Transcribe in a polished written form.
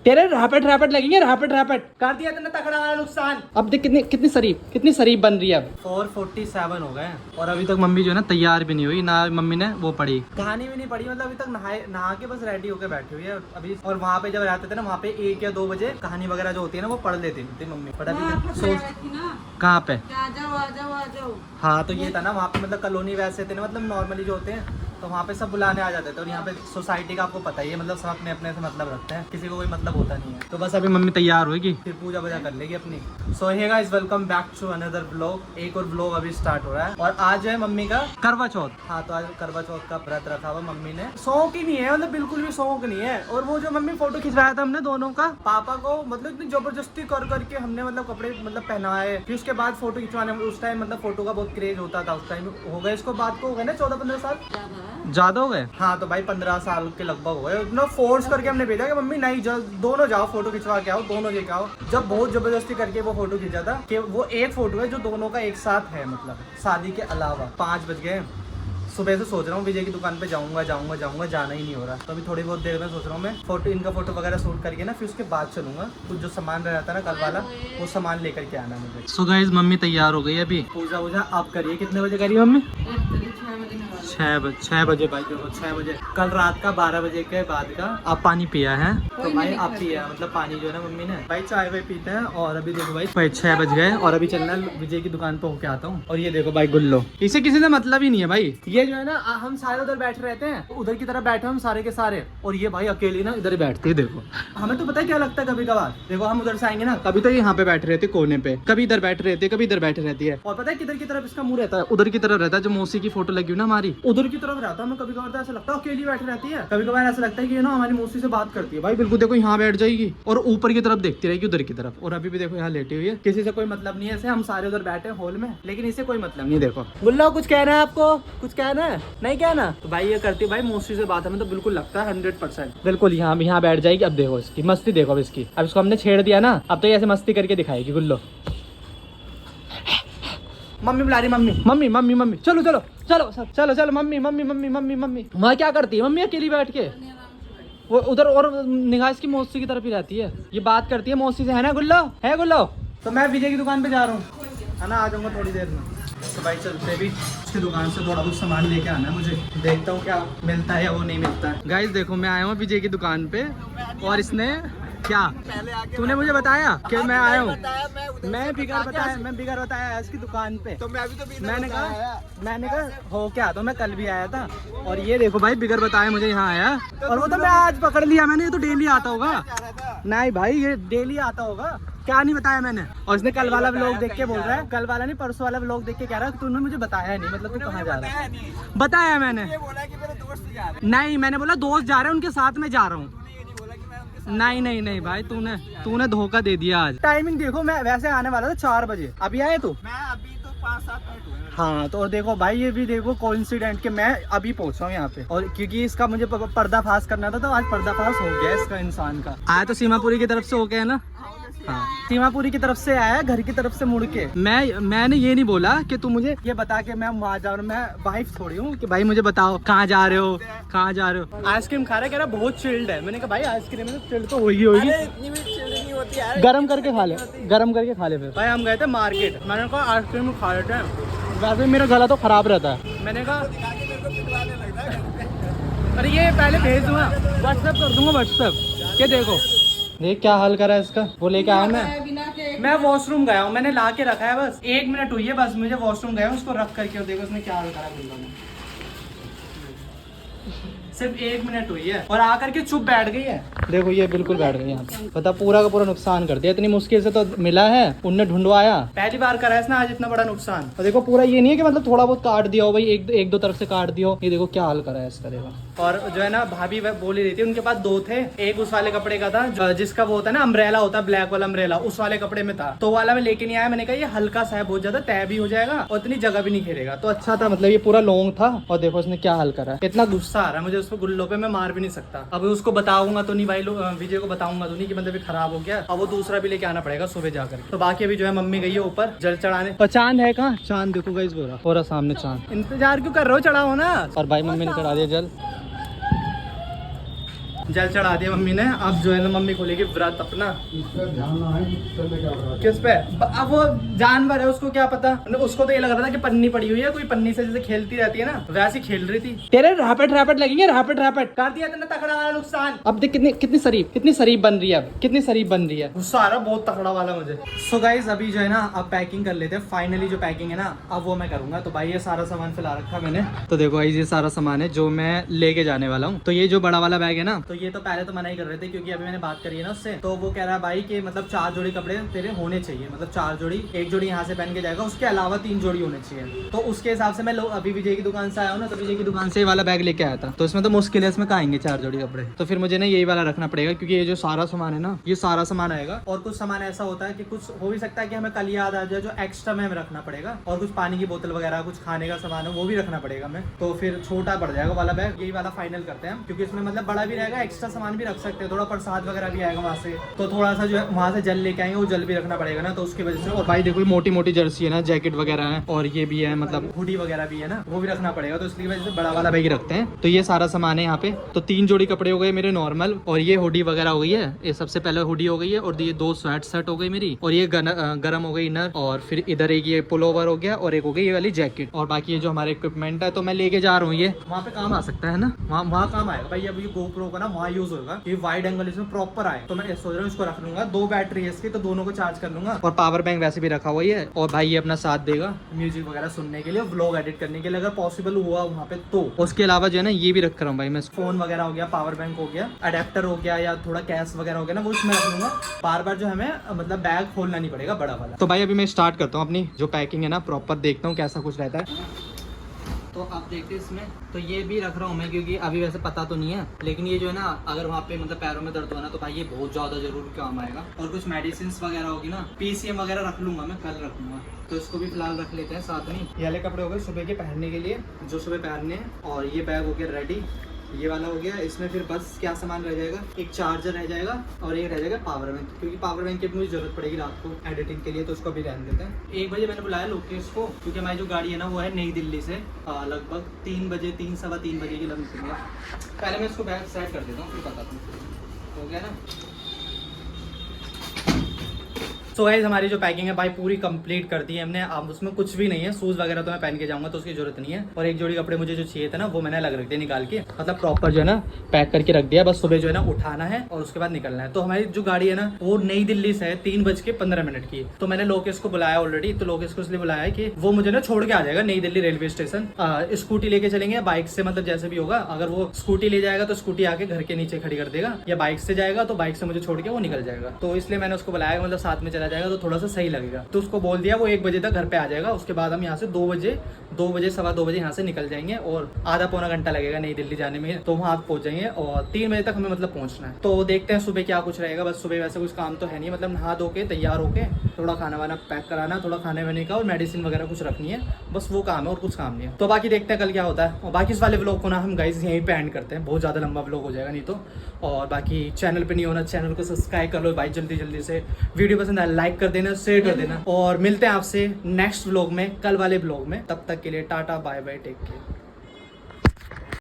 तेरे रैपेट लगेंगे, रैपेट कर दिया तेने तगड़ा वाला नुकसान। अब देख कितनी शरीफ बन रही है। अब 4:47 हो गए और अभी तक मम्मी जो है ना तैयार भी नहीं हुई ना। मम्मी ने वो पढ़ी, कहानी भी नहीं पढ़ी, मतलब अभी तक नहा के बस रेडी होके बैठी हुई है अभी। और वहाँ पे जब रहते थे ना, वहाँ पे 1 या 2 बजे कहानी वगैरह जो होती है ना वो पढ़ लेती थी मम्मी। बट अभी सोच कहाँ पे आ जाओ। हाँ तो ये था ना वहाँ पे, मतलब कॉलोनी वैसे थे ना, मतलब नॉर्मली जो होते हैं तो वहाँ पे सब बुलाने आ जाते थे। और यहाँ पे सोसाइटी का आपको पता ही है, मतलब सब अपने अपने से मतलब रखते हैं, किसी को कोई मतलब होता नहीं है। तो बस अभी मम्मी तैयार होगी, फिर पूजा वूजा कर लेगी अपनी। So hey guys, welcome back to another blog. एक और ब्लॉग अभी स्टार्ट हो रहा है और आज है मम्मी का करवा चौथ। हाँ तो आज करवा चौथ का व्रत रखा हुआ मम्मी ने। शौक ही नहीं है, मतलब बिल्कुल भी शौक नहीं है। और वो जो मम्मी फोटो खिंचवाया था हमने दोनों का, पापा को मतलब इतनी जबरदस्ती कर करके हमने मतलब कपड़े मतलब पहनाए, फिर उसके बाद फोटो खिंचवाने। उस टाइम मतलब फोटो का बहुत क्रेज होता था उस टाइम। हो गए इसको बात को हो गए ना 14-15 साल ज्यादा हो गए। हाँ तो भाई 15 साल के लगभग हो गए। इतना फोर्स करके हमने भेजा कि मम्मी नहीं दोनों जाओ फोटो खिंचवा के आओ, दोनों लेके आओ। जब बहुत जबरदस्ती करके वो फोटो खींचा था कि वो एक फोटो है जो दोनों का एक साथ है, मतलब शादी के अलावा। 5 बज गए, सुबह से सोच रहा हूँ विजय की दुकान पे जाऊंगा, जाना ही नहीं हो रहा। तो अभी थोड़ी बहुत देर में सोच रहा हूँ मैं इनका फोटो वगैरह शूट करके ना, फिर उसके बाद चलूंगा। कुछ जो सामान रहता है ना कल वाला, वो सामान लेकर के आना मुझे। सो गाइस, मम्मी तैयार हो गई अभी। पूजा वूजा आप करिए। कितने बजे करिए मम्मी? 6 बजे भाई, 6 बजे। कल रात का 12 बजे के बाद का आप पानी पिया है तो भाई आप पिया, मतलब पानी जो है ना मम्मी ने। भाई चाय वाय पीते हैं। और अभी देखो भाई 6 बज गए और अभी चलना विजय की दुकान पे होके आता हूँ। और ये देखो भाई गुल्लो, इसे किसी से मतलब ही नहीं है भाई। ये जो है ना हम सारे उधर बैठे रहते हैं, उधर की तरफ बैठे हम सारे के सारे, और ये भाई अकेली ना इधर बैठती है। देखो हमें तो पता है क्या लगता है कभी कभार। देखो हम उधर से आएंगे ना, कभी तो यहाँ पे बैठे रहते कोने पे, कभी इधर बैठे रहते हैं, कभी इधर बैठे रहती है। और पता है किधर की तरफ इसका मुंह रहता है? उधर की तरफ रहता है। जो मौसी की फोटो लगी हुई ना हमारी, उधर की तरफ रहता है। हमें कभी कभार तो ऐसा लगता है अकेली बैठी रहती है, कभी कभार ऐसा लगता है कि ना हमारी मौसी से बात करती है। भाई बिल्कुल देखो यहाँ बैठ जाएगी और ऊपर की तरफ देखती रहेगी उधर की तरफ। और अभी भी देखो यहाँ लेटी हुई है, किसी से कोई मतलब नहीं है। ऐसे हम सारे उधर बैठे हॉल में, लेकिन इसे कोई मतलब नहीं। देखो गुल्लो, कुछ कहना है आपको? कुछ कहना है? नहीं कहना? तो भाई ये करती है भाई मौसी से बात। हमें तो बिल्कुल लगता है 100% बिल्कुल यहाँ बैठ जाएगी। अब देखो इसकी मस्ती, देखो अब इसकी। अब इसको हमने छेड़ दिया ना, अब तो ऐसे मस्ती करके दिखाएगी गुल्लो। मम्मी बुला रही, मम्मी चलो चलो चलो चलो चलो मम्मी। वहाँ क्या करती है मम्मी अकेली बैठ के? वो उधर और निगाह इसकी मौसी की तरफ ही रहती है। ये बात करती है मौसी से, है ना गुल्लो? है गुल्लो? तो मैं विजय की दुकान पे जा रहा हूँ, है ना, आ जाऊंगा थोड़ी देर में। तो भाई चलते भी उसकी दुकान से थोड़ा कुछ सामान लेके आना है मुझे। देखता हूँ क्या मिलता है या वो नहीं मिलता है। गाइस देखो मैं आया हूँ विजय की दुकान पे और इसने क्या, तूने मुझे बताया कि मैं आया हूँ? मैं बिगर बताया इसकी दुकान पे। तो मैं अभी तो मैंने कहा हो क्या, तो मैं कल भी आया था। और ये देखो भाई बिगर बताया मुझे यहाँ आया। और वो तो मैं आज पकड़ लिया मैंने, ये तो डेली आता होगा। नहीं भाई ये डेली आता होगा, क्या नहीं बताया मैंने। और इसने कल वाला व्लॉग देख के बोल रहा है, कल वाला नहीं परसों वाला व्लॉग देख के कह रहा है तूने मुझे बताया नहीं, मतलब तू कहाँ जा रहा है? बताया मैंने, नहीं मैंने बोला दोस्त जा रहे हैं उनके साथ में जा रहा हूँ। नहीं भाई तूने धोखा दे दिया आज। टाइमिंग देखो, मैं वैसे आने वाला था 4 बजे, अभी आए तू? मैं अभी तो 5-7 मिनट हुए। हाँ तो देखो भाई ये भी देखो कोइंसिडेंट कि मैं अभी पहुंचा हूँ यहाँ पे। और क्योंकि इसका मुझे पर्दाफाश करना था तो आज पर्दाफाश हो गया इसका इंसान का। आया तो सीमापुरी की तरफ से हो गया ना? हाँ सीमापुरी की तरफ से आया, घर की तरफ से मुड़ के। मैंने ये नहीं बोला कि तू मुझे ये बता के मैं वहाँ जा रहा हूँ। मैं वाइफ थोड़ी हूँ कि भाई मुझे बताओ कहाँ जा रहे हो, कहाँ जा रहे हो। आइसक्रीम खा रहा है, कह रहा बहुत चिल्ड है। मैंने कहा भाई आइसक्रीम में तो चिल्ड तो होगी इतनी भी चिल्ड नहीं होती यार। गरम करके खा ले फिर। भाई हम गए थे मार्केट, मैंने कहा आइसक्रीम खा लेते हैं, वैसे मेरा गला तो खराब रहता है। मैंने कहा अरे ये पहले भेज दूंगा, व्हाट्सएप कर दूंगा व्हाट्सएप के। देखो देख क्या हाल करा है इसका। वो लेके आया मैं वॉशरूम गया हूँ, मैंने ला के रखा है, बस 1 मिनट हुई है बस मुझे वॉशरूम गया हूँ उसको रख करके। देखो उसने क्या हाल करा गुल्लो ने, सिर्फ 1 मिनट हुई है और आकर के चुप बैठ गई है। देखो ये बिल्कुल बैठ गई यहाँ पे, पता पूरा का पूरा नुकसान कर दिया। इतनी मुश्किल से तो मिला है, उनने ढूंढवाया, पहली बार करा है इसने आज इतना बड़ा नुकसान। और देखो पूरा ये नहीं है कि मतलब थोड़ा बहुत काट दिया हो भाई, एक दो तरफ से काट दिया हो। ये देखो क्या हाल करा है इसका। देखो और जो है ना भाभी बोल ही रही थी उनके पास 2 थे, एक उस वाले कपड़े का था जिसका वो होता है ना अम्ब्रेला होता है, ब्लैक वाला अम्ब्रेला, उस वाले कपड़े में था। तो वाला मैं लेके नहीं आया। मैंने कहा ये हल्का सा है, बहुत ज्यादा तय भी हो जाएगा और इतनी जगह भी नहीं घेरेगा। तो अच्छा था, मतलब ये पूरा लॉन्ग था। और देखो उसने क्या हाल करा है। इतना गुस्सा आ रहा है मुझे उसको गुल्लो पे, मैं मार भी नहीं सकता। अब उसको बताऊंगा तो नहीं भाई, विजय को बताऊंगा तो नहीं कि मतलब खराब हो गया। अब वो दूसरा भी लेके आना पड़ेगा सुबह जाकर। तो बाकी अभी जो है मम्मी गई है ऊपर जल चढ़ाने। और चांद है कहाँ? चांद देखो गाइस पूरा सामने चांद। इंतजार क्यों कर रहे हो, चढ़ाओ ना। और भाई मम्मी ने चढ़ा दिया जल। जल चढ़ा दिया मम्मी ने। अब जो है ना मम्मी खोलेगी व्रत अपना। किस पे? अब वो जानवर है, उसको क्या पता। उसको तो ये लग रहा था कि पन्नी पड़ी हुई है, कोई पन्नी से जैसे खेलती रहती है ना, वैसे खेल रही थी। तेरे रैपेट रैपेट लगेंगे, रैपेट रैपेट कर दिया तेने तगड़ा वाला नुकसान। अब देख कितनी कितनी शरीफ बन रही है, अब कितनी शरीफ बन रही है। गुस्सा आ रहा बहुत तगड़ा वाला मुझे। सो गाइस अभी जो है ना अब पैकिंग कर लेते हैं। फाइनली जो पैकिंग है ना अब वो मैं करूंगा। तो भाई ये सारा सामान फैला रखा मैंने। तो देखो भाई ये सारा सामान है जो मैं लेके जाने वाला हूँ। तो ये जो बड़ा वाला बैग है ना, तो ये तो पहले तो मना ही कर रहे थे, क्योंकि अभी मैंने बात करी है ना उससे। तो वो कह रहा है भाई कि मतलब 4 जोड़ी कपड़े तेरे होने चाहिए, मतलब 4 जोड़ी, 1 जोड़ी यहाँ से पहन के जाएगा, उसके अलावा 3 जोड़ी होने चाहिए। तो उसके हिसाब से मैं अभी विजय की दुकान से आया हूँ ना, तो विजय की दुकान से ये वाला बैग लेके आया था। तो इसमें तो मुश्किल है, इसमें कहाँ आएंगे 4 जोड़ी कपड़े। तो फिर मुझे ना यही वाला रखना पड़ेगा, क्योंकि ये जो सारा सामान है ना, ये सारा सामान आएगा। और कुछ सामान ऐसा होता है कि कुछ हो भी सकता है कि हमें कल याद आ जाए, जो एक्स्ट्रा में हमें रखना पड़ेगा। और कुछ पानी की बोतल वगैरह, कुछ खाने का सामान है वो भी रखना पड़ेगा हमें। तो फिर छोटा पड़ जाएगा वाला बैग, यही वाला फाइनल करते हैं, क्योंकि इसमें मतलब बड़ा भी रहेगा, एक्स्ट्रा सामान भी रख सकते हैं, थोड़ा प्रसाद वगैरह भी आएगा वहाँ से। तो थोड़ा सा जो है वहाँ से जल लेके आएंगे, वो जल भी रखना पड़ेगा ना, तो उसकी वजह से। और भाई देखो मोटी मोटी जर्सी है ना, जैकेट वगैरह है, और ये भी है मतलब हुडी वगैरह भी है ना, वो भी रखना पड़ेगा। तो इसकी वजह से बड़ा वाला बैग रखते हैं। तो ये सारा सामान है यहाँ पे। तो 3 जोड़ी कपड़े हो गए मेरे नॉर्मल, और ये हुडी वगैरह हो गई है, ये सबसे पहले हुडी हो गई है, और ये 2 स्वेट शर्ट हो गई मेरी, और ये गरम हो गई इनर, और फिर इधर एक ये पुलोवर हो गया, और एक हो गई ये वाली जैकेट। और बाकी ये जो हमारे इक्विपमेंट है तो मैं लेके जा रहा हूँ, ये वहाँ पे काम आ सकता है ना, वहाँ काम आएगा भाई। अब ये GoPro का ना वहाँ यूज होगा, ये वाइड एंगल इसमें प्रॉपर आए। तो मैं सोच रहा हूँ इसको रख लूंगा, 2 बैटरी है इसकी, तो दोनों को चार्ज कर लूंगा। और पावर बैंक वैसे भी रखा हुआ ही है। और भाई ये अपना साथ देगा म्यूजिक वगैरह सुनने के लिए, व्लॉग एडिट करने के लिए, अगर पॉसिबल हुआ वहाँ पे तो। उसके अलावा जो है ना ये भी रख रहा हूँ भाई मैं, फोन वगैरह हो गया, पावर बैंक हो गया, अडेप्टर हो गया, या थोड़ा कैश वगैरह हो गया ना, वो इसमें रख लूंगा। बार बार जो हमें मतलब बैग खोलना नहीं पड़ेगा बड़ा वाला। तो भाई अभी मैं स्टार्ट करता हूँ अपनी जो पैकिंग है ना, प्रॉपर देखता हूँ कैसा कुछ रहता है। तो आप देखते हैं इसमें, तो ये भी रख रहा हूँ मैं, क्योंकि अभी वैसे पता तो नहीं है, लेकिन ये जो है ना अगर वहाँ पे मतलब पैरों में दर्द हो ना, तो भाई ये बहुत ज़्यादा जरूर काम आएगा। और कुछ मेडिसिन वगैरह होगी ना, PCM वगैरह रख लूँगा मैं, कल रखूँगा। तो इसको भी फिलहाल रख लेते हैं साथ में। ये वाले कपड़े हो गए सुबह के पहनने के लिए, जो सुबह पहनने हैं। और ये बैग हो गया रेडी, ये वाला हो गया। इसमें फिर बस क्या सामान रह जाएगा, एक चार्जर रह जाएगा, और एक रह जाएगा पावर बैंक, क्योंकि पावर बैंक की मुझे जरूरत पड़ेगी रात को एडिटिंग के लिए, तो उसको भी रहने देते हैं। 1 बजे मैंने बुलाया लोकेश को, क्योंकि हमारी जो गाड़ी है ना वो है नई दिल्ली से, लगभग 3 बजे, 3 सवा 3 बजे की लगभग है। पहले मैं इसको बैग सेट कर देता हूँ, फिर बताता हूँ। हो गया ना। तो गाइस हमारी जो पैकिंग है भाई पूरी कंप्लीट कर दी है हमने। अब उसमें कुछ भी नहीं है, शूज वगैरह तो मैं पहन के जाऊंगा, तो उसकी जरूरत नहीं है। और एक जोड़ी कपड़े मुझे जो चाहिए थे ना, वो मैंने अलग रख दिया निकाल के, मतलब प्रॉपर जो है ना पैक करके रख दिया। बस सुबह जो है ना उठाना है और उसके बाद निकलना है। तो हमारी जो गाड़ी है ना वो नई दिल्ली से है, 3:15 की। तो मैंने लोकेश को बुलाया ऑलरेडी। तो लोकेश को इसलिए बुलाया है कि वो मुझे ना छोड़ के आ जाएगा नई दिल्ली रेलवे स्टेशन। स्कूटी लेके चलेंगे, बाइक से मतलब जैसे भी होगा। अगर वो स्कूटी ले जाएगा तो स्कूटी आके घर के नीचे खड़ी कर देगा, या बाइक से जाएगा तो बाइक से मुझे छोड़ के वो निकल जाएगा। तो इसलिए मैंने उसको बुलाया, मतलब साथ में चला जाएगा तो थोड़ा सा सही लगेगा। तो उसको बोल दिया वो 1 बजे तक घर पे आ जाएगा। उसके बाद हम यहाँ से 2 बजे सवा 2 बजे यहाँ से निकल जाएंगे, और आधा पौना घंटा लगेगा नई दिल्ली जाने में, तो वहाँ पहुँच जाएंगे। और 3 बजे तक हमें मतलब पहुँचना है। तो देखते हैं सुबह क्या कुछ रहेगा। बस सुबह वैसे कुछ काम तो है नहीं, मतलब नहा धो के तैयार होके थोड़ा खाना वाना पैक कराना, थोड़ा खाने वाने का और मेडिसिन वगैरह कुछ रखनी है, बस वो काम है और कुछ काम नहीं है। तो बाकी देखते हैं कल क्या होता है। और बाकी इस वाले व्लॉग को ना हम गाइस यहीं पे एंड करते हैं, बहुत ज़्यादा लंबा व्लॉग हो जाएगा नहीं तो। और बाकी चैनल पे नहीं होना, चैनल को सब्सक्राइब कर लो भाई जल्दी से। वीडियो पसंद आए लाइक कर देना, शेयर कर देना, और मिलते हैं आपसे नेक्स्ट व्लॉग में, कल वाले व्लॉग में। तब तक के लिए tata bye bye, take care.